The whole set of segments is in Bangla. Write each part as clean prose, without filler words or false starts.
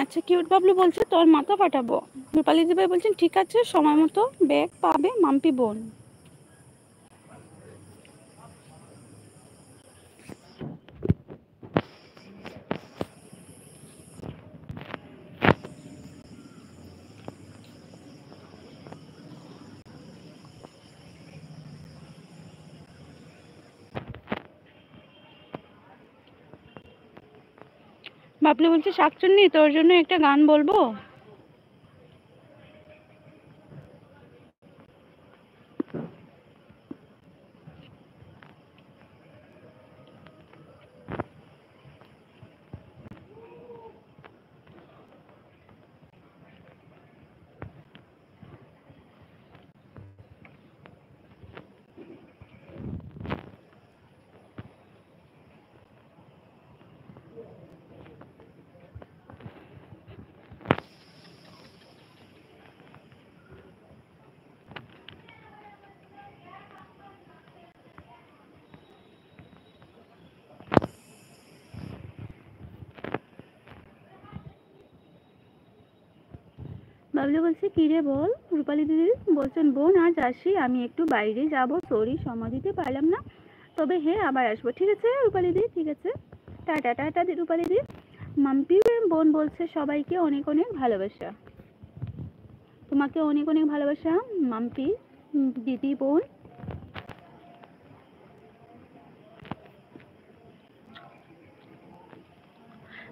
আচ্ছা কিউট বাবলু বলছে তোর মাথা ফাটাবো। রূপালী দিদিভাই বলছেন ঠিক আছে সময় মতো ব্যাগ পাবে মাম্পি বোন। বাবলু বলছে শাকচুন্নি তোর জন্য একটা গান বলবো। বাবলু বলছে কি রে বল। রূপালী দিদি বলছেন বোন আজ আসি, আমি একটু বাইরে যাব, সরি সময় দিতে পারলাম না, তবে হ্যাঁ আবার আসবো। ঠিক আছে রূপালী দিদি, ঠিক আছে, টাটা টাটা রূপালী দিদি। মাম্পি বোন বলছে সবাইকে অনেক অনেক ভালোবাসা, তোমাকে অনেক অনেক ভালোবাসা মাম্পি দিদি বোন।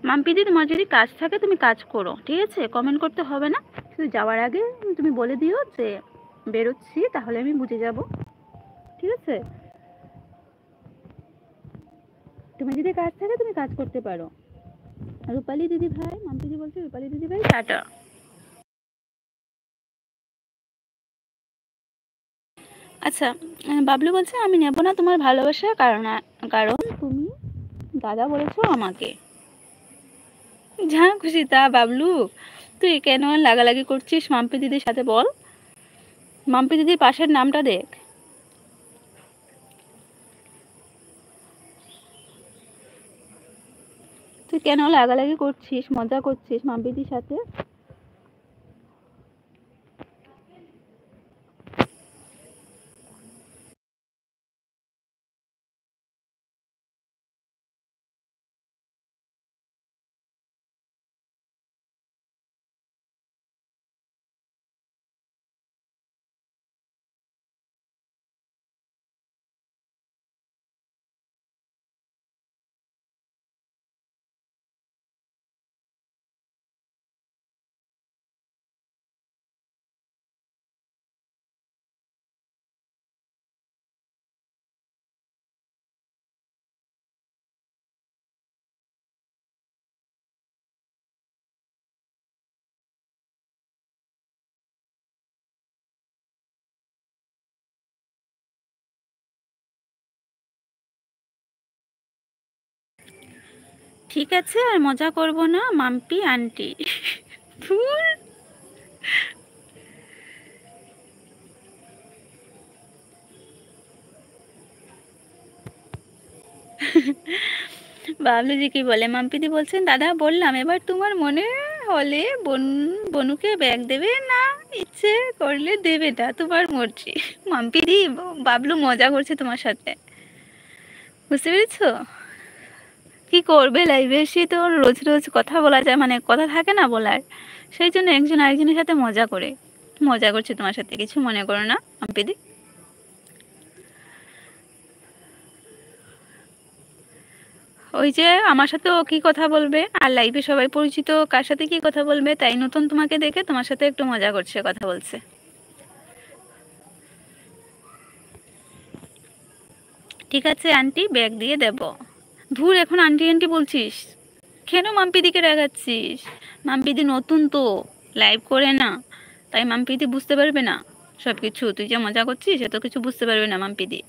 মাম্পি দি তোমার যদি কাজ থাকে তুমি কাজ করো, ঠিক আছে, কমেন্ট করতে হবে না, শুধু যাওয়ার আগে তুমি বলে দিও যে বেরোচ্ছি, তাহলে আমি বুঝে যাব, ঠিক আছে। তোমার যদি কাজ থাকে তুমি কাজ করতে পারো। রূপালী দিদি ভাই, মাম্পি দি বলছে রূপালী দিদি ভাই টাটা। আচ্ছা বাবলু বলছে আমি নেব না তোমার ভালোবাসা, কারণ কারণ তুমি দাদা বলেছো আমাকে। যা খুশি তা বাবলু, তুই কেন লাগালাগি করছিস মাম্পি দিদির সাথে বল। মাম্পি দিদির পাশের নামটা দেখ। তুই কেন লাগালাগি করছিস, মজা করছিস মাম্পি দিদির সাথে। ঠিক আছে আর মজা করব না মাম্পি আন্টি। ধুর। বাবলুজি কি বলে, মাম্পিদি বলছেন দাদা বললাম এবার তোমার মনে হলে বনুকে ব্যাগ দেবে না, ইচ্ছে করলে দেবে না, তোমার মর্জি। মাম্পিদি বাবলু মজা করছে তোমার সাথে, বুঝতে পেরেছো। কি করবে লাইভে এসে তো রোজ রোজ কথা বলা যায়, মানে কথা থাকে না বলার, সেই জন্য একজন আরেকজনের সাথে মজা করে, মজা করছে তোমার সাথে, কিছু মনে করো না মাম্পিদি। ওই যে আমার সাথেও কি কথা বলবে, আর লাইভে সবাই পরিচিত কার সাথে কি কথা বলবে, তাই নতুন তোমাকে দেখে তোমার সাথে একটু মজা করছে, কথা বলছে। ঠিক আছে আন্টি ব্যাগ দিয়ে দেব। ধুর এখন আন্টি আন্টি বলছিস কেন, মাম্পিদিকে রাগাচ্ছিস। মাম্পিদি নতুন তো, লাইভ করে না, তাই মাম্পিদি বুঝতে পারবে না সব কিছু, তুই যে মজা করছিস এত কিছু বুঝতে পারবে না মাম্পিদি।